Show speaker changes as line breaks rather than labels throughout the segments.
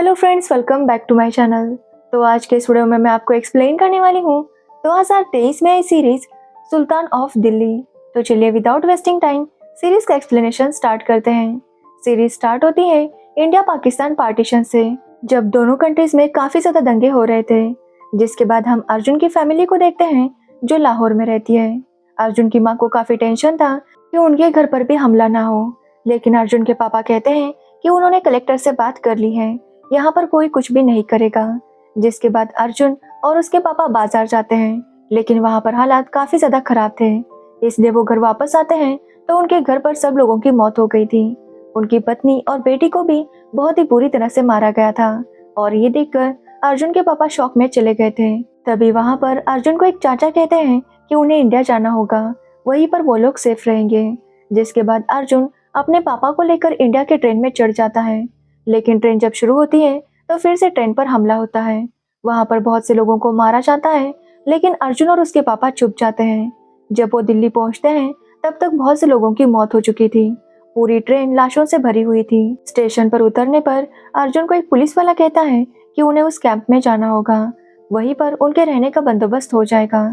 Hello friends, welcome back to my channel. तो आज के इस वीडियो में मैं आपको एक्सप्लेन करने वाली हूँ 2023 में आई सीरीज सुल्तान ऑफ दिल्ली। तो चलिए विदाउट वेस्टिंग टाइम सीरीज का एक्सप्लेनेशन स्टार्ट करते हैं। सीरीज स्टार्ट होती है इंडिया पाकिस्तान पार्टीशन से, जब दोनों कंट्रीज में काफी ज्यादा दंगे हो रहे थे। जिसके बाद हम अर्जुन की फैमिली को देखते हैं जो लाहौर में रहती है। अर्जुन की माँ को काफी टेंशन था कि उनके घर पर भी हमला ना हो, लेकिन अर्जुन के पापा कहते हैं कि उन्होंने कलेक्टर से बात कर ली है, यहाँ पर कोई कुछ भी नहीं करेगा। जिसके बाद अर्जुन और उसके पापा बाजार जाते हैं, लेकिन वहाँ पर हालात काफी ज्यादा खराब थे। इसलिए वो घर वापस आते हैं तो उनके घर पर सब लोगों की मौत हो गई थी। उनकी पत्नी और बेटी को भी बहुत ही बुरी तरह से मारा गया था, और ये देखकर अर्जुन के पापा शॉक में चले गए थे। तभी वहाँ पर अर्जुन को एक चाचा कहते हैं कि उन्हें इंडिया जाना होगा, वहीं पर वो लोग सेफ रहेंगे। जिसके बाद अर्जुन अपने पापा को लेकर इंडिया के ट्रेन में चढ़ जाता है, लेकिन ट्रेन जब शुरू होती है तो फिर से ट्रेन पर हमला होता है। वहां पर बहुत से लोगों को मारा जाता है, लेकिन अर्जुन और उसके पापा चुप जाते हैं। जब वो दिल्ली पहुंचते हैं तब तक बहुत से लोगों की मौत हो चुकी थी। पूरी ट्रेन लाशों से भरी हुई थी। स्टेशन पर उतरने पर अर्जुन को एक पुलिस वाला कहता है कि उन्हें उस कैंप में जाना होगा, वहीं पर उनके रहने का बंदोबस्त हो जाएगा।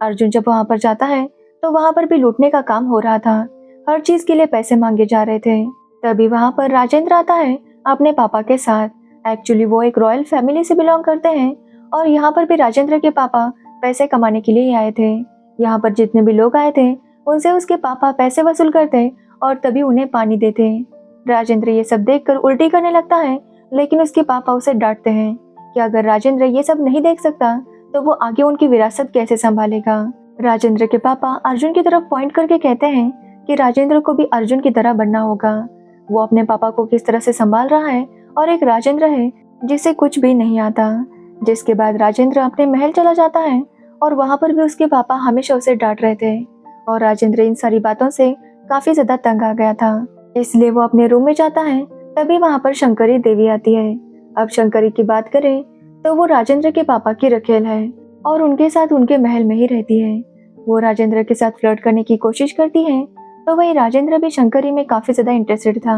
अर्जुन जब वहां पर जाता है तो वहां पर भी लूटने का काम हो रहा था। हर चीज के लिए पैसे मांगे जा रहे थे। तभी वहां पर राजेंद्र आता है अपने पापा के साथ। एक्चुअली वो एक रॉयल फैमिली से बिलोंग करते हैं, और यहाँ पर भी राजेंद्र के पापा पैसे कमाने के लिए ही आए थे। यहाँ पर जितने भी लोग आए थे उनसे उसके पापा पैसे वसूल करते और तभी उन्हें पानी देते। राजेंद्र ये सब देखकर उल्टी करने लगता है, लेकिन उसके पापा उसे डांटते हैं कि अगर राजेंद्र ये सब नहीं देख सकता तो वो आगे उनकी विरासत कैसे संभालेगा। राजेंद्र के पापा अर्जुन की तरफ पॉइंट करके कहते हैं कि राजेंद्र को भी अर्जुन की तरह बनना होगा। वो अपने पापा को किस तरह से संभाल रहा है, और एक राजेंद्र है जिसे कुछ भी नहीं आता। जिसके बाद राजेंद्र अपने महल चला जाता है, और वहां पर भी उसके पापा हमेशा उसे डांट रहे थे, और राजेंद्र इन सारी बातों से काफी ज्यादा तंग आ गया था। इसलिए वो अपने रूम में जाता है। तभी वहां पर शंकरी देवी आती है। अब शंकरी की बात करें तो वो राजेंद्र के पापा की रखेल है, और उनके साथ उनके महल में ही रहती है। वो राजेंद्र के साथ फ्लर्ट करने की कोशिश करती है, तो वही राजेंद्र भी शंकरी में काफी ज्यादा इंटरेस्टेड था।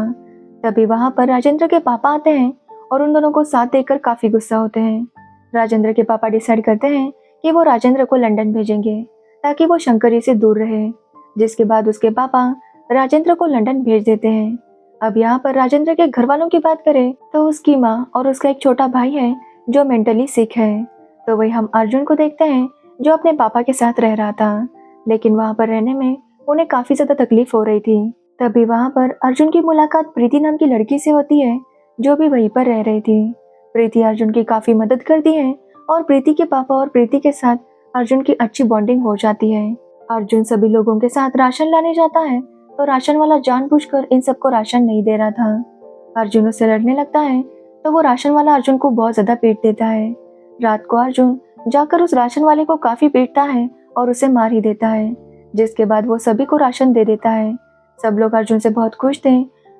तभी वहां पर राजेंद्र के पापा आते हैं और उन दोनों को साथ देखकर काफी गुस्सा होते हैं। राजेंद्र के पापा डिसाइड करते हैं कि वो राजेंद्र को लंदन भेजेंगे ताकि वो शंकरी से दूर रहे। जिसके बाद उसके पापा राजेंद्र को लंदन भेज देते हैं। अब यहाँ पर राजेंद्र के घर वालों की बात करें तो उसकी माँ और उसका एक छोटा भाई है जो मेंटली सिक है। तो वही हम अर्जुन को देखते हैं जो अपने पापा के साथ रह रहा था, लेकिन वहां पर रहने में उन्हें काफी ज्यादा तकलीफ हो रही थी। तभी वहां पर अर्जुन की मुलाकात प्रीति नाम की लड़की से होती है जो भी वहीं पर रह रही थी। प्रीति अर्जुन की काफी मदद करती है, और प्रीति के पापा और प्रीति के साथ अर्जुन की अच्छी बॉन्डिंग हो जाती है। अर्जुन सभी लोगों के साथ राशन लाने जाता है, तो राशन वाला जानबूझकर इन सबको राशन नहीं दे रहा था। अर्जुन उससे लड़ने लगता है, तो वो राशन वाला अर्जुन को बहुत ज्यादा पीट देता है। रात को अर्जुन जाकर उस राशन वाले को काफी पीटता है और उसे मार ही देता है। जिसके बाद वो सभी को राशन दे देता है। सब लोग अर्जुन से बहुत खुश थे,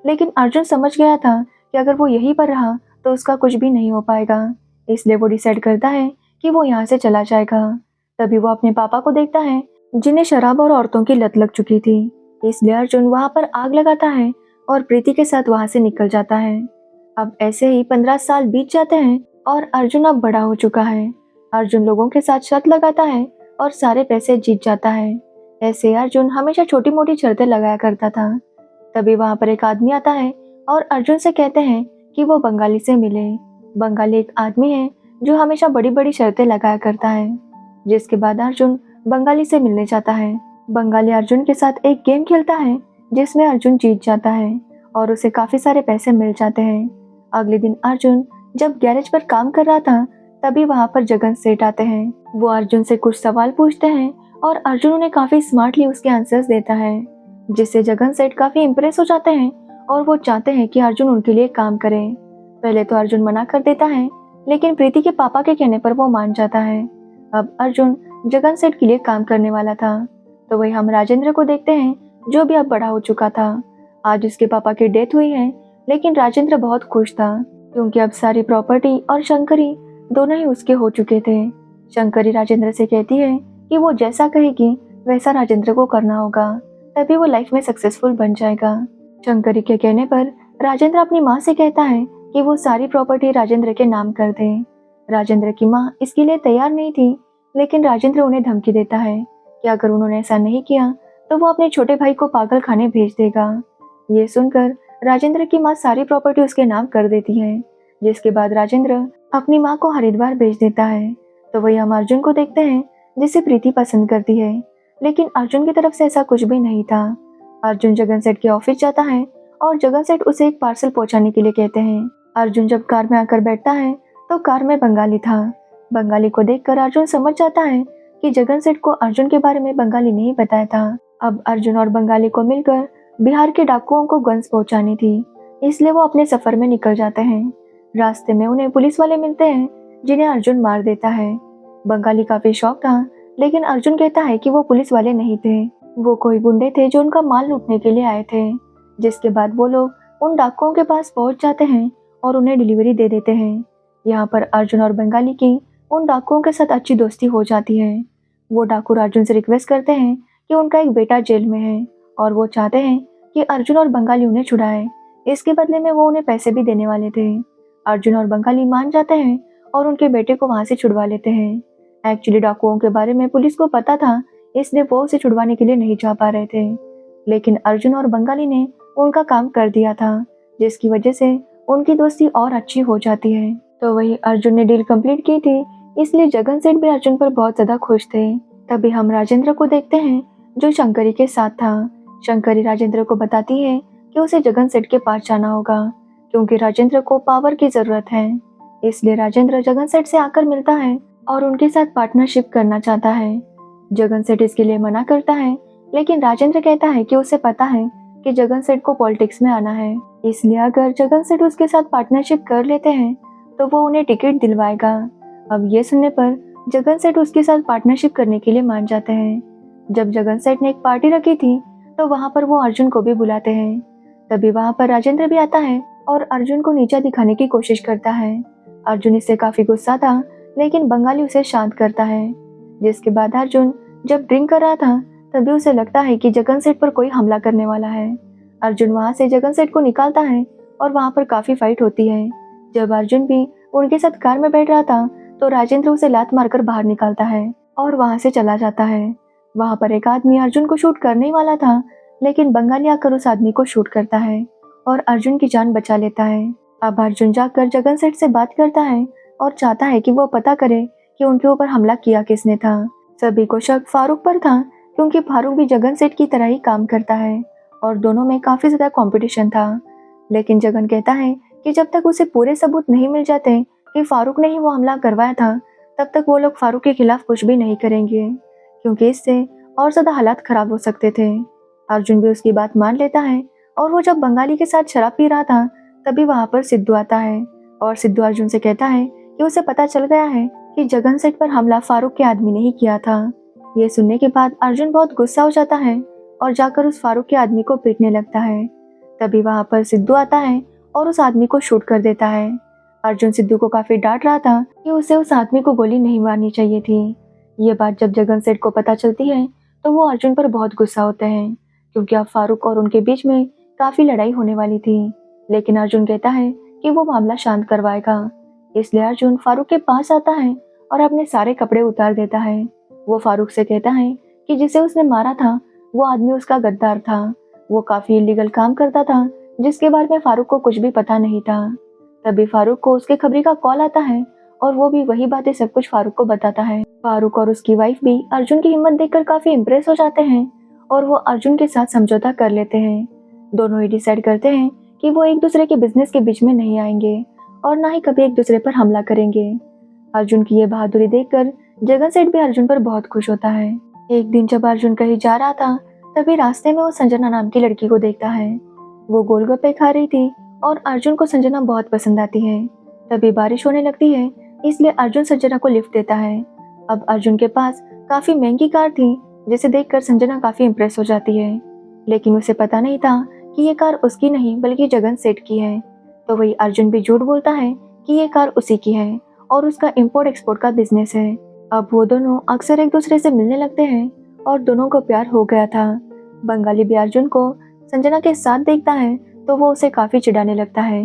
लेकिन अर्जुन समझ गया था कि अगर वो यहीं पर रहा तो उसका कुछ भी नहीं हो पाएगा। इसलिए वो डिसाइड करता है कि वो यहाँ से चला जाएगा। तभी वो अपने पापा को देखता है जिन्हें शराब और औरतों की लत लग चुकी थी। इसलिए अर्जुन वहाँ पर आग लगाता है और प्रीति के साथ वहाँ से निकल जाता है। अब ऐसे ही 15 साल बीत जाते हैं, और अर्जुन अब बड़ा हो चुका है। अर्जुन लोगों के साथ शर्त लगाता है और सारे पैसे जीत जाता है। ऐसे अर्जुन हमेशा छोटी मोटी शर्तें लगाया करता था। तभी वहां पर एक आदमी आता है और अर्जुन से कहते हैं कि वो बंगाली से मिले। बंगाली एक आदमी है जो हमेशा बड़ी बड़ी शर्तें लगाया करता है। जिसके बाद अर्जुन बंगाली से मिलने जाता है। बंगाली अर्जुन के साथ एक गेम खेलता है जिसमें अर्जुन जीत जाता है और उसे काफी सारे पैसे मिल जाते हैं। अगले दिन अर्जुन जब गैरेज पर काम कर रहा था, तभी वहां पर जगन सेठ आते हैं। वो अर्जुन से कुछ सवाल पूछते हैं, और अर्जुन उन्हें काफी स्मार्टली उसके आंसर्स देता है, जिससे जगन सेठ काफी इम्प्रेस हो जाते हैं और वो चाहते हैं कि अर्जुन उनके लिए काम करे। पहले तो अर्जुन मना कर देता है, लेकिन प्रीति के पापा के कहने पर वो मान जाता है। अब अर्जुन जगन सेठ के लिए काम करने वाला था। तो वही हम राजेंद्र को देखते हैं जो भी अब बड़ा हो चुका था। आज उसके पापा की डेथ हुई है, लेकिन राजेंद्र बहुत खुश था क्योंकि अब सारी प्रॉपर्टी और शंकरी दोनों ही उसके हो चुके थे। शंकरी राजेंद्र से कहती है कि वो जैसा कहेगी वैसा राजेंद्र को करना होगा, तभी वो लाइफ में सक्सेसफुल बन जाएगा। शंकरी के कहने पर राजेंद्र अपनी माँ से कहता है कि वो सारी प्रॉपर्टी राजेंद्र के नाम कर दे। राजेंद्र की माँ इसके लिए तैयार नहीं थी, लेकिन राजेंद्र उन्हें धमकी देता है कि अगर उन्होंने ऐसा नहीं किया तो वो अपने छोटे भाई को पागल खाने भेज देगा। ये सुनकर राजेंद्र की माँ सारी प्रॉपर्टी उसके नाम कर देती है, जिसके बाद राजेंद्र अपनी माँ को हरिद्वार भेज देता है। तो वही हम अर्जुन को देखते हैं, जिसे प्रीति पसंद करती है, लेकिन अर्जुन की तरफ से ऐसा कुछ भी नहीं था। अर्जुन जगन सेठ के ऑफिस जाता है और जगन सेठ उसे एक पार्सल पहुंचाने के लिए कहते हैं। अर्जुन जब कार में आकर बैठता है तो कार में बंगाली था। बंगाली को देखकर अर्जुन समझ जाता है कि जगन सेठ को अर्जुन के बारे में बंगाली नहीं बताया था। अब अर्जुन और बंगाली को मिलकर बिहार के डाकुओं को गन्स पहुंचानी थी, इसलिए वो अपने सफर में निकल जाते हैं। रास्ते में उन्हें पुलिस वाले मिलते हैं, जिन्हें अर्जुन मार देता है। बंगाली काफी शौक था, लेकिन अर्जुन कहता है कि वो पुलिस वाले नहीं थे, वो कोई गुंडे थे जो उनका माल लूटने के लिए आए थे। जिसके बाद वो लोग उन डाकुओं के पास पहुंच जाते हैं और उन्हें डिलीवरी दे देते हैं। यहाँ पर अर्जुन और बंगाली की उन डाकुओं के साथ अच्छी दोस्ती हो जाती है। वो डाकू अर्जुन से रिक्वेस्ट करते हैं कि उनका एक बेटा जेल में है और वो चाहते हैं कि अर्जुन और बंगाली उन्हें छुड़ाए। इसके बदले में वो उन्हें पैसे भी देने वाले थे। अर्जुन और बंगाली मान जाते हैं और उनके बेटे को वहां से छुड़वा लेते हैं। एक्चुअली डाकुओं के बारे में पुलिस को पता था, इसलिए वो उसे छुड़वाने के लिए नहीं जा पा रहे थे, लेकिन अर्जुन और बंगाली ने उनका काम कर दिया था, जिसकी वजह से उनकी दोस्ती और अच्छी हो जाती है। तो वही अर्जुन ने डील कंप्लीट की थी, इसलिए जगन सेठ भी अर्जुन पर बहुत ज्यादा खुश थे। तभी हम राजेंद्र को देखते हैं, जो शंकरी के साथ था। शंकरी राजेंद्र को बताती है कि उसे जगन सेठ के पास जाना होगा, क्योंकि राजेंद्र को पावर की जरूरत है। इसलिए राजेंद्र जगन सेठ से आकर मिलता है और उनके साथ पार्टनरशिप करना चाहता है। जगन सेठ इसके लिए मना करता है, लेकिन राजेंद्र कहता है कि उसे पता है कि जगन सेठ को पॉलिटिक्स में आना है, इसलिए अगर जगन सेठ उसके साथ पार्टनरशिप कर लेते हैं तो वो उन्हें टिकट दिलवाएगा। अब ये सुनने पर जगन सेठ उसके साथ पार्टनरशिप करने के लिए मान जाते हैं। जब जगन सेठ ने एक पार्टी रखी थी तो वहाँ पर वो अर्जुन को भी बुलाते हैं। तभी वहाँ पर राजेंद्र भी आता है और अर्जुन को नीचा दिखाने की कोशिश करता है। अर्जुन इससे काफी गुस्सा था, लेकिन बंगाली उसे शांत करता है। जिसके बाद अर्जुन जब ड्रिंक कर रहा था तभी उसे लगता है कि जगन सेठ पर कोई हमला करने वाला है। अर्जुन वहाँ से जगन सेठ को निकालता है और वहाँ पर काफी फाइट होती है। जब अर्जुन भी उनके साथ कार में बैठ रहा था तो राजेंद्र उसे लात मारकर बाहर निकालता है और वहाँ से चला जाता है। वहाँ पर एक आदमी अर्जुन को शूट करने ही वाला था, लेकिन बंगाली आकर उस आदमी को शूट करता है और अर्जुन की जान बचा लेता है। अब अर्जुन जाकर जगन सेठ से बात करता है और चाहता है कि वो पता करे कि उनके ऊपर हमला किया किसने था। सभी को शक फारूक पर था, क्योंकि फारूक भी जगन सेठ की तरह ही काम करता है और दोनों में काफी ज्यादा कंपटीशन था। लेकिन जगन कहता है कि जब तक उसे पूरे सबूत नहीं मिल जाते कि फारूक ने ही वो हमला करवाया था, तब तक वो लोग फारूक के खिलाफ कुछ भी नहीं करेंगे, क्योंकि इससे और ज्यादा हालात खराब हो सकते थे। अर्जुन भी उसकी बात मान लेता है और वो जब बंगाली के साथ शराब पी रहा था तभी वहाँ पर सिद्धू आता है और सिद्धू अर्जुन से कहता है कि उसे पता चल गया है कि जगन सेठ पर हमला फारूक के आदमी ने ही किया था। ये सुनने के बाद अर्जुन बहुत गुस्सा हो जाता है और जाकर उस फारूक के आदमी को पीटने लगता है। तभी वहाँ पर सिद्धू आता है और उस आदमी को शूट कर देता है। अर्जुन सिद्धू को काफी डांट रहा था कि उसे उस आदमी को गोली नहीं मारनी चाहिए थी। ये बात जब जगन सेठ को पता चलती है तो वो अर्जुन पर बहुत गुस्सा होते हैं, क्योंकि अब फारूक और उनके बीच में काफी लड़ाई होने वाली थी। लेकिन अर्जुन कहता है कि वो मामला शांत करवाएगा, इसलिए अर्जुन फारूक के पास आता है और अपने सारे कपड़े उतार देता है। वो फारूक से कहता है कि जिसे उसने मारा था वो आदमी उसका गद्दार था, वो काफी इलीगल काम करता था, जिसके बारे में फारूक को कुछ भी पता नहीं था। तभी फारूक को उसके खबरी का कॉल आता है और वो भी वही बातें सब कुछ फारूक को बताता है। फारूक और उसकी वाइफ भी अर्जुन की हिम्मत देखकर काफी इम्प्रेस हो जाते हैं और वो अर्जुन के साथ समझौता कर लेते हैं। दोनों ही डिसाइड करते हैं कि वो एक दूसरे के बिजनेस के बीच में नहीं आएंगे और ना ही कभी एक दूसरे पर हमला करेंगे। अर्जुन की ये बहादुरी देखकर जगन सेठ भी अर्जुन पर बहुत खुश होता है। एक दिन जब अर्जुन कहीं जा रहा था तभी रास्ते में वो संजना नाम की लड़की को देखता है। वो गोलगप्पे खा रही थी और अर्जुन को संजना बहुत पसंद आती है। तभी बारिश होने लगती है, इसलिए अर्जुन संजना को लिफ्ट देता है। अब अर्जुन के पास काफी महंगी कार थी, जिसे देखकर संजना काफी इम्प्रेस हो जाती है, लेकिन उसे पता नहीं था कि ये कार उसकी नहीं बल्कि जगन सेठ की है। तो वही अर्जुन भी झूठ बोलता है कि ये कार उसी की है और उसका इंपोर्ट एक्सपोर्ट का बिजनेस है। अब वो दोनों अक्सर एक दूसरे से मिलने लगते हैं और दोनों को प्यार हो गया था। बंगाली भी अर्जुन को संजना के साथ देखता है तो वो उसे काफी चिढ़ाने लगता है,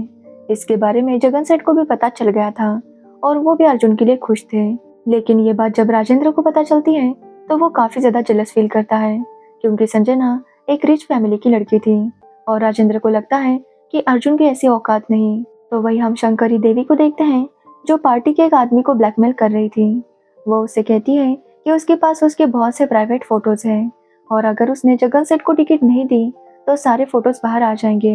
इसके बारे में जगन सेठ को भी पता चल गया था और वो भी अर्जुन के लिए खुश थे। लेकिन ये बात जब राजेंद्र को पता चलती है तो वो काफी ज्यादा जेलस फील करता है, क्योंकि संजना एक रिच फैमिली की लड़की थी और राजेंद्र को लगता है कि अर्जुन की ऐसी औकात नहीं। तो वही हम शंकरी देवी को देखते हैं, जो पार्टी के एक आदमी को ब्लैकमेल कर रही थी। वो उससे कहती है कि उसके पास उसके बहुत से प्राइवेट फोटोज हैं और अगर उसने जगन सेठ को टिकट नहीं दी तो सारे फोटोज बाहर आ जाएंगे।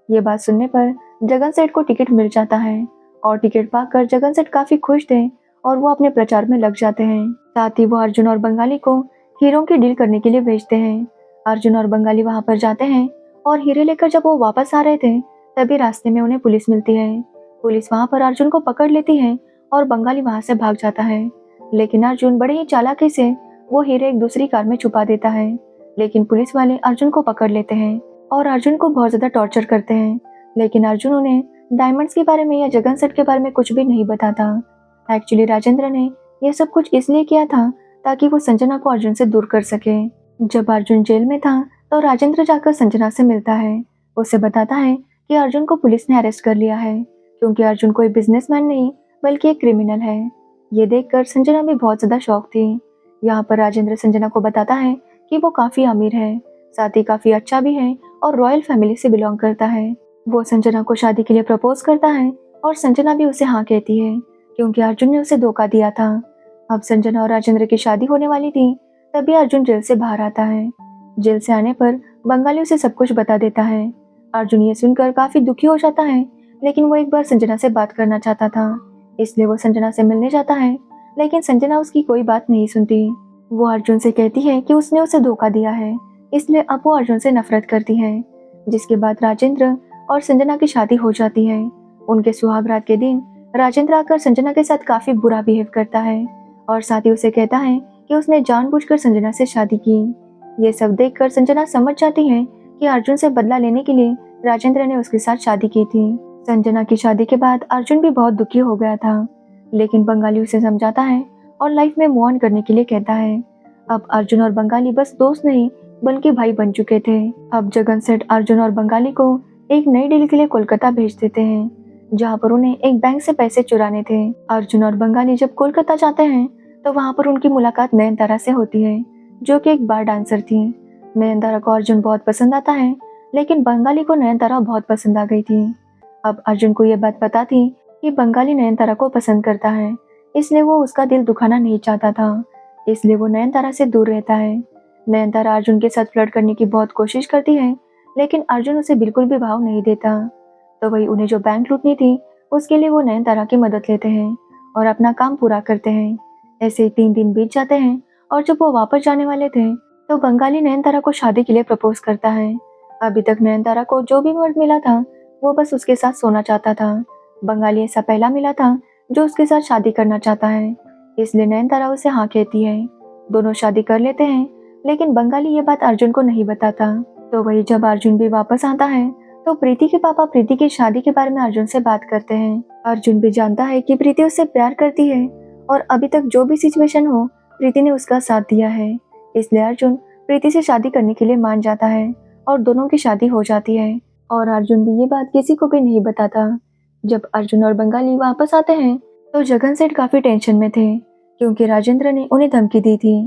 ये बात सुनने पर जगन सेठ को टिकट मिल जाता है और टिकट पाकर जगन सेठ काफी खुश थे और वो अपने प्रचार में लग जाते हैं। साथ ही वो अर्जुन और बंगाली को हीरों की डील करने के लिए भेजते हैं। अर्जुन और बंगाली वहां पर जाते हैं और हीरे लेकर जब वो वापस आ रहे थे तभी रास्ते में उन्हें पुलिस मिलती है। पुलिस वहां पर अर्जुन को पकड़ लेती है और बंगाली वहां से भाग जाता है। लेकिन अर्जुन बड़े ही चालाकी से वो हीरे एक दूसरी कार में छुपा देता है। लेकिन पुलिस वाले अर्जुन को पकड़ लेते हैं और अर्जुन को बहुत ज्यादा टॉर्चर करते हैं। लेकिन अर्जुन उन्हें डायमंड्स के बारे में या जगन सेठ के बारे में कुछ भी नहीं बताता। एक्चुअली राजेंद्र ने यह सब कुछ इसलिए किया था ताकि वो संजना को अर्जुन से दूर कर सके। जब अर्जुन जेल में था तो राजेंद्र जाकर संजना से मिलता है। उसे बताता है कि अर्जुन को पुलिस ने अरेस्ट कर लिया है, क्योंकि अर्जुन कोई बिजनेसमैन नहीं बल्कि एक क्रिमिनल है। ये देखकर संजना भी बहुत ज्यादा शॉक थी। यहाँ पर राजेंद्र संजना को बताता है कि वो काफी अमीर है, साथ ही काफी अच्छा भी है और रॉयल फैमिली से बिलोंग करता है। वो संजना को शादी के लिए प्रपोज करता है और संजना भी उसे हाँ कहती है, क्योंकि अर्जुन ने उसे धोखा दिया था। अब संजना और राजेंद्र की शादी होने वाली थी, तभी अर्जुन जेल से बाहर आता है। जेल से आने पर बंगाली उसे सब कुछ बता देता है। अर्जुन ये सुनकर काफी दुखी हो जाता है, लेकिन वो एक बार संजना से बात करना चाहता था, इसलिए वो संजना से मिलने जाता है। लेकिन संजना उसकी कोई बात नहीं सुनती। वो अर्जुन से कहती है कि उसने उसे धोखा दिया है, इसलिए अब वो अर्जुन से नफरत करती है। जिसके बाद राजेंद्र और संजना की शादी हो जाती है। उनके सुहागरात के दिन राजेंद्र आकर संजना के साथ काफी बुरा बिहेव करता है और साथ ही उसे कहता है कि उसने जानबूझकर संजना से शादी की। ये सब देखकर संजना समझ जाती है कि अर्जुन से बदला लेने के लिए राजेंद्र ने उसके साथ शादी की थी। संजना की शादी के बाद अर्जुन भी बहुत दुखी हो गया था, लेकिन बंगाली उसे समझाता है और लाइफ में मूव ऑन करने के लिए कहता है। अब अर्जुन और बंगाली बस दोस्त नहीं बल्कि भाई बन चुके थे। अब जगन सेठ अर्जुन और बंगाली को एक नई डील के लिए कोलकाता भेज देते हैं, जहाँ पर उन्हें एक बैंक से पैसे चुराने थे। अर्जुन और बंगाली जब कोलकाता जाते हैं तो वहाँ पर उनकी मुलाकात नयनतारा से होती है, जो कि एक बार डांसर थी। नयनतारा को अर्जुन बहुत पसंद आता है, लेकिन बंगाली को नयनतारा बहुत पसंद आ गई थी। अब अर्जुन को यह बात पता थी कि बंगाली नयनतारा को पसंद करता है, इसलिए वो उसका दिल दुखाना नहीं चाहता था, इसलिए वो नयनतारा से दूर रहता है। नयनतारा अर्जुन के साथ फ्लर्ट करने की बहुत कोशिश करती है, लेकिन अर्जुन उसे बिल्कुल भी भाव नहीं देता। तो वही उन्हें जो बैंक लूटनी थी उसके लिए वो नयनतारा की मदद लेते हैं और अपना काम पूरा करते हैं। ऐसे ही 3 दिन बीत जाते हैं और जब वो वापस जाने वाले थे तो बंगाली नयनतारा को शादी के लिए प्रपोज करता है। अभी तक नयनतारा को जो भी मर्द मिला था वो बस उसके साथ सोना चाहता था। बंगाली ऐसा पहला मिला था जो उसके साथ शादी करना चाहता है, इसलिए नयनतारा उसे हाँ कहती है। दोनों शादी कर लेते हैं, लेकिन बंगाली ये बात अर्जुन को नहीं बताता। तो वही जब अर्जुन भी वापस आता है तो प्रीति के पापा प्रीति की शादी के बारे में अर्जुन से बात करते हैं। अर्जुन भी जानता है कि प्रीति उससे प्यार करती है और अभी तक जो भी सिचुएशन हो प्रीति ने उसका साथ दिया है, इसलिए अर्जुन प्रीति से शादी करने के लिए मान जाता है और दोनों की शादी हो जाती है। और अर्जुन भी ये बात किसी को भी नहीं बताता। जब अर्जुन और बंगाली वापस आते हैं तो जगन सेठ काफी टेंशन में थे, क्योंकि राजेंद्र ने उन्हें धमकी दी थी।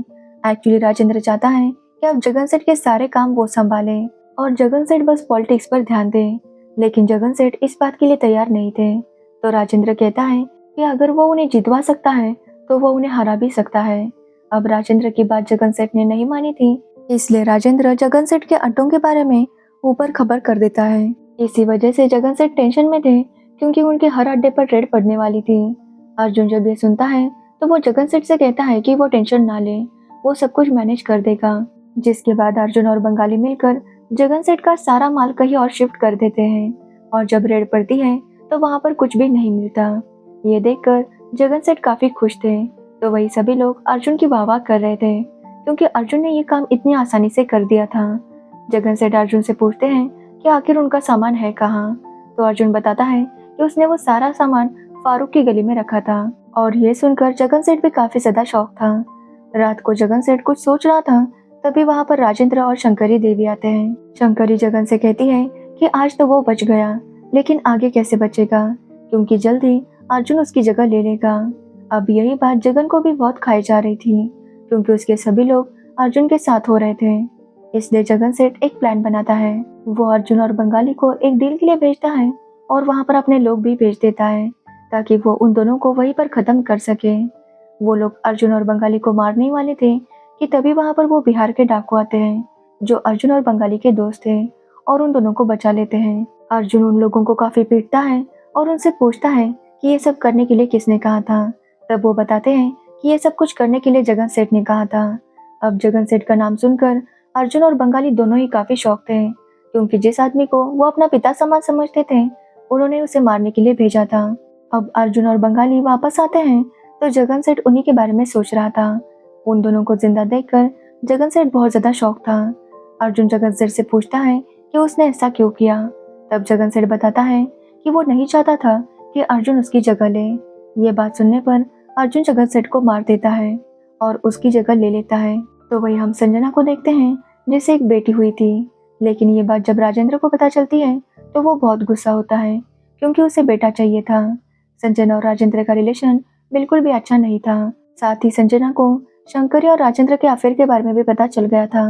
एक्चुअली राजेंद्र चाहता है कि अब जगन सेठ के सारे काम वो संभाले और जगन सेठ बस पॉलिटिक्स पर ध्यान दे, लेकिन जगन सेठ इस बात के लिए तैयार नहीं थे। तो राजेंद्र कहता है कि अगर वो उन्हें जितवा सकता है तो वो उन्हें हरा भी सकता है। अब राजेंद्र की बात जगन सेठ ने नहीं मानी थी, इसलिए राजेंद्र जगन सेठ के अड्डों के बारे में ऊपर खबर कर देता है। इसी वजह से जगन सेठ टेंशन में थे, क्योंकि उनके हर अड्डे पर रेड पड़ने वाली थी। अर्जुन जब ये सुनता है तो वो जगन सेठ से कहता है कि वो टेंशन ना ले, वो सब कुछ मैनेज कर देगा। जिसके बाद अर्जुन और बंगाली मिलकर जगन सेठ का सारा माल कहीं और शिफ्ट कर देते हैं और जब रेड पड़ती है तो वहाँ पर कुछ भी नहीं मिलता। ये देखकर जगन सेठ काफी खुश थे। तो वही सभी लोग अर्जुन की वाह वाह कर रहे थे, क्योंकि अर्जुन ने ये काम इतनी आसानी से कर दिया था। जगन सेठ अर्जुन से पूछते हैं कि आखिर उनका सामान है कहाँ। तो अर्जुन बताता है कि उसने वो सारा सामान फारूक की गली में रखा था। और ये सुनकर जगन सेठ भी काफी ज्यादा शौक था। रात को जगन सेठ कुछ सोच रहा था, तभी वहाँ पर राजेंद्र और शंकरी देवी आते हैं। शंकरी जगन से कहती है कि आज तो वो बच गया, लेकिन आगे कैसे बचेगा, क्योंकि जल्द ही अर्जुन उसकी जगह ले लेगा। अब यही बात जगन को भी बहुत खाई जा रही थी, क्योंकि उसके सभी लोग अर्जुन के साथ हो रहे थे। इसलिए जगन सेठ एक प्लान बनाता है। वो अर्जुन और बंगाली को एक डील के लिए भेजता है और वहां पर अपने लोग भी भेज देता है, ताकि वो उन दोनों को वहीं पर खत्म कर सके। वो लोग अर्जुन और बंगाली को मारने ही वाले थे कि तभी वहां पर वो बिहार के डाकू आते हैं, जो अर्जुन और बंगाली के दोस्त थे, और उन दोनों को बचा लेते हैं। अर्जुन उन लोगों को काफी पीटता है और उनसे पूछता है कि ये सब करने के लिए किसने कहा था। तब वो बताते हैं कि ये सब कुछ करने के लिए जगन सेठ ने कहा था। अब जगन सेठ का नाम सुनकर अर्जुन और बंगाली दोनों ही काफी शौक थे, क्योंकि जिस आदमी को वो अपना पिता समान समझते थे, उन्होंने उसे मारने के लिए भेजा था। अब अर्जुन और बंगाली वापस आते हैं तो जगन सेठ उन्हीं के बारे में सोच रहा था। उन दोनों को जिंदा देखकर जगन सेठ बहुत ज्यादा शौक था। अर्जुन जगन सेठ से पूछता है कि उसने ऐसा क्यों किया। तब जगन सेठ बताता है कि वो नहीं चाहता था कि अर्जुन उसकी जगह ले। ये बात सुनने पर अर्जुन जगन सेठ को मार देता है और उसकी जगह ले लेता है। तो वही हम संजना को देखते हैं, जिसे एक बेटी हुई थी। लेकिन ये बात जब राजेंद्र को पता चलती है तो वो बहुत गुस्सा होता है, क्योंकि उसे बेटा चाहिए था। संजना और राजेंद्र का रिलेशन बिल्कुल भी अच्छा नहीं था। साथ ही संजना को शंकरी और राजेंद्र के अफेयर के बारे में भी पता चल गया था।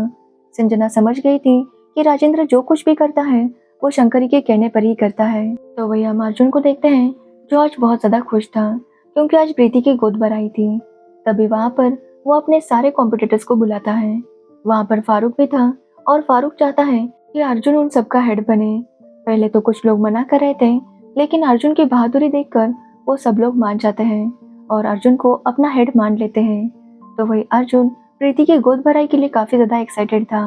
संजना समझ गई थी कि राजेंद्र जो कुछ भी करता है वो शंकरी के कहने पर ही करता है। तो वही हम अर्जुन को देखते हैं, जो आज बहुत ज्यादा खुश था, क्योंकि आज प्रीति की गोद भराई थी। तभी वहाँ पर वो अपने सारे कॉम्पिटिटर्स को बुलाता है। वहाँ पर फारूक भी था और फारूक चाहता है कि अर्जुन उन सबका हेड बने। पहले तो कुछ लोग मना कर रहे थे, लेकिन अर्जुन की बहादुरी देखकर वो सब लोग मान जाते हैं और अर्जुन को अपना हेड मान लेते हैं। तो वही अर्जुन प्रीति की गोद भराई के लिए काफी ज्यादा एक्साइटेड था।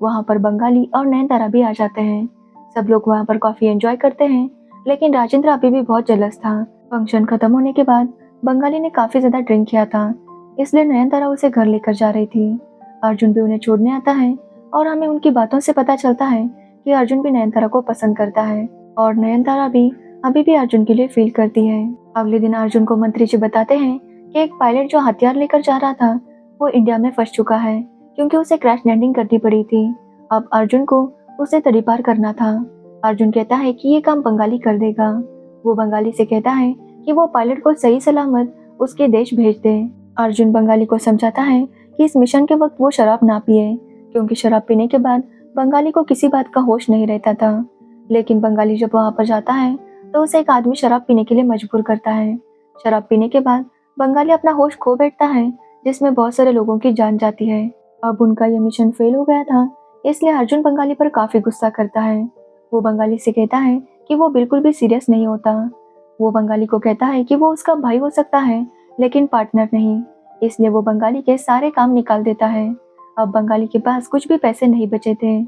वहाँ पर बंगाली और नयनतारा भी आ जाते हैं। सब लोग वहाँ पर काफी एंजॉय करते हैं, लेकिन राजेंद्र अभी भी बहुत जेलस था। फंक्शन खत्म होने के बाद बंगाली ने काफी ज्यादा ड्रिंक किया था, इसलिए नयनतारा उसे घर लेकर जा रही थी। अर्जुन भी उन्हें छोड़ने आता है और हमें उनकी बातों से पता चलता है कि अर्जुन भी नयनतारा को पसंद करता है और नयनतारा भी अभी भी अर्जुन के लिए फील करती है। अगले दिन अर्जुन को मंत्री जी बताते हैं कि एक पायलट जो हथियार लेकर जा रहा था वो इंडिया में फंस चुका है, क्योंकि उसे क्रैश लैंडिंग करनी पड़ी थी। अब अर्जुन को उसे तड़ी पार करना था। अर्जुन कहता है कि ये काम बंगाली कर देगा। वो बंगाली से कहता है कि वो पायलट को सही सलामत उसके देश भेज दे। अर्जुन बंगाली को समझाता है कि इस मिशन के वक्त वो शराब ना पिए, क्योंकि शराब पीने के बाद बंगाली को किसी बात का होश नहीं रहता था। लेकिन बंगाली जब वहाँ पर जाता है तो उसे एक आदमी शराब पीने के लिए मजबूर करता है। शराब पीने के बाद बंगाली अपना होश खो बैठता है, जिसमें बहुत सारे लोगों की जान जाती है। अब उनका ये मिशन फेल हो गया था, इसलिए अर्जुन बंगाली पर काफी गुस्सा करता है। वो बंगाली से कहता है कि वो बिल्कुल भी सीरियस नहीं होता। वो बंगाली को कहता है कि वो उसका भाई हो सकता है, लेकिन पार्टनर नहीं, इसलिए वो बंगाली के सारे काम निकाल देता है। अब बंगाली के पास कुछ भी पैसे नहीं बचे थे।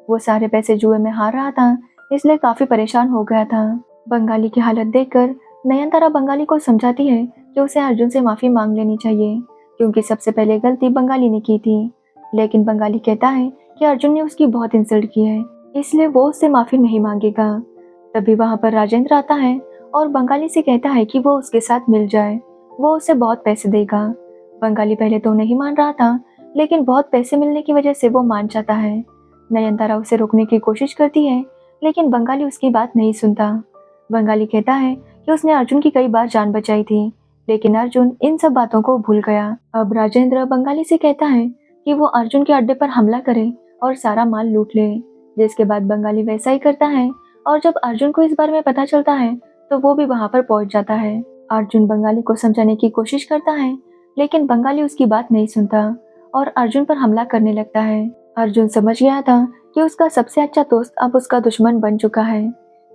वो सारे पैसे जुए में हार रहा था, इसलिए काफी परेशान हो गया था। बंगाली की हालत देखकर नयनतारा बंगाली को समझाती है कि उसे अर्जुन से माफी मांग लेनी चाहिए, क्योंकि सबसे पहले गलती बंगाली ने की थी। लेकिन बंगाली कहता है कि अर्जुन ने उसकी बहुत इंसल्ट की है, इसलिए वो उससे माफी नहीं मांगेगा। तभी वहाँ पर राजेंद्र आता है और बंगाली से कहता है कि वो उसके साथ मिल जाए, वो उसे बहुत पैसे देगा। बंगाली पहले तो नहीं मान रहा था, लेकिन बहुत पैसे मिलने की वजह से वो मान जाता है। नयनतारा उसे रोकने की कोशिश करती है, लेकिन बंगाली उसकी बात नहीं सुनता। बंगाली कहता है कि उसने अर्जुन की कई बार जान बचाई थी, लेकिन अर्जुन इन सब बातों को भूल गया। अब राजेंद्र बंगाली से कहता है कि वो अर्जुन के अड्डे पर हमला करे और सारा माल लूट ले, जिसके बाद बंगाली वैसा ही करता है। और जब अर्जुन को इस बारे में पता चलता है तो वो भी वहाँ पर पहुँच जाता है। अर्जुन बंगाली को समझाने की कोशिश करता है, लेकिन बंगाली उसकी बात नहीं सुनता और अर्जुन पर हमला करने लगता है। अर्जुन समझ गया था कि उसका सबसे अच्छा दोस्त अब उसका दुश्मन बन चुका है।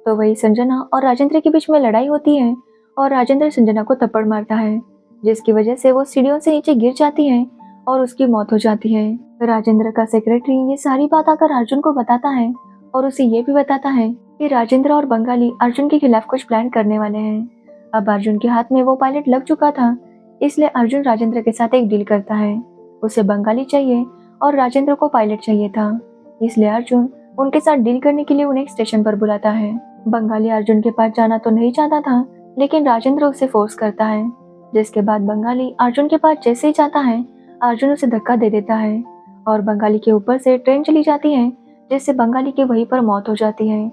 तो वही संजना और राजेंद्र के बीच में लड़ाई होती है और राजेंद्र संजना को थप्पड़ मारता है, जिसकी वजह से वो सीढ़ियों से नीचे गिर जाती है और उसकी मौत हो जाती है। राजेंद्र का सेक्रेटरी ये सारी बात आकर अर्जुन को बताता है और उसे ये भी बताता है कि राजेंद्र और बंगाली अर्जुन के खिलाफ कुछ प्लान करने वाले हैं। अब अर्जुन के हाथ में वो पायलट लग चुका था, इसलिए अर्जुन राजेंद्र के साथ एक डील करता है। उसे बंगाली चाहिए और राजेंद्र को पायलट चाहिए था, इसलिए अर्जुन उनके साथ डील करने के लिए उन्हें एक स्टेशन पर बुलाता है। बंगाली अर्जुन के पास जाना तो नहीं चाहता था, लेकिन राजेंद्र उसे फोर्स करता है, जिसके बाद बंगाली अर्जुन के पास जैसे ही जाता है अर्जुन उसे धक्का दे देता है और बंगाली के ऊपर से ट्रेन चली जाती है, जिससे बंगाली की वहीं पर मौत हो जाती है।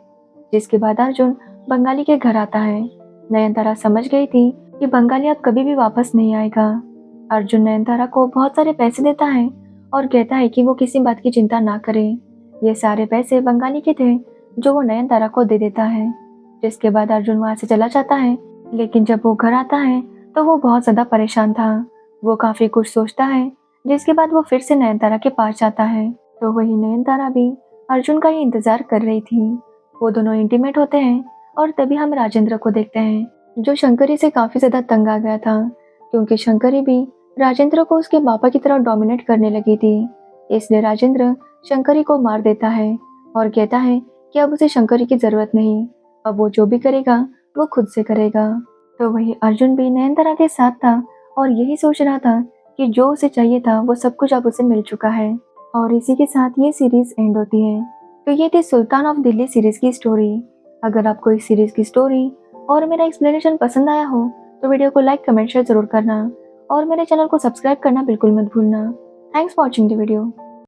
जिसके बाद अर्जुन बंगाली के घर आता है। नयनतारा समझ गई थी कि बंगाली अब कभी भी वापस नहीं आएगा। अर्जुन नयनतारा को बहुत सारे पैसे देता है और कहता है कि वो किसी बात की चिंता ना करे। ये सारे पैसे बंगाली के थे जो वो नयनतारा को दे देता है। जिसके बाद अर्जुन वहाँ से चला जाता है। लेकिन जब वो घर आता है तो वो बहुत ज़्यादा परेशान था। वो काफ़ी कुछ सोचता है, जिसके बाद वो फिर से नयनतारा के पास जाता है। तो वही नयनतारा भी अर्जुन का ही इंतज़ार कर रही थी। वो दोनों इंटीमेट होते हैं और तभी हम राजेंद्र को देखते हैं, जो शंकरी से काफ़ी ज़्यादा तंग आ गया था, क्योंकि शंकरी भी राजेंद्र को उसके पापा की तरह डोमिनेट करने लगी थी। इसलिए राजेंद्र शंकरी को मार देता है और कहता है कि अब उसे शंकरी की ज़रूरत नहीं, अब वो जो भी करेगा वो खुद से करेगा। तो वही अर्जुन भी नयनतारा के साथ था और यही सोच रहा था कि जो उसे चाहिए था वो सब कुछ अब उसे मिल चुका है। और इसी के साथ ये सीरीज एंड होती है। तो ये थी सुल्तान ऑफ दिल्ली सीरीज की स्टोरी। अगर आपको इस सीरीज की स्टोरी और मेरा एक्सप्लेनेशन पसंद आया हो तो वीडियो को लाइक कमेंट शेयर जरूर करना और मेरे चैनल को सब्सक्राइब करना बिल्कुल मत भूलना। Thanks for watching the video.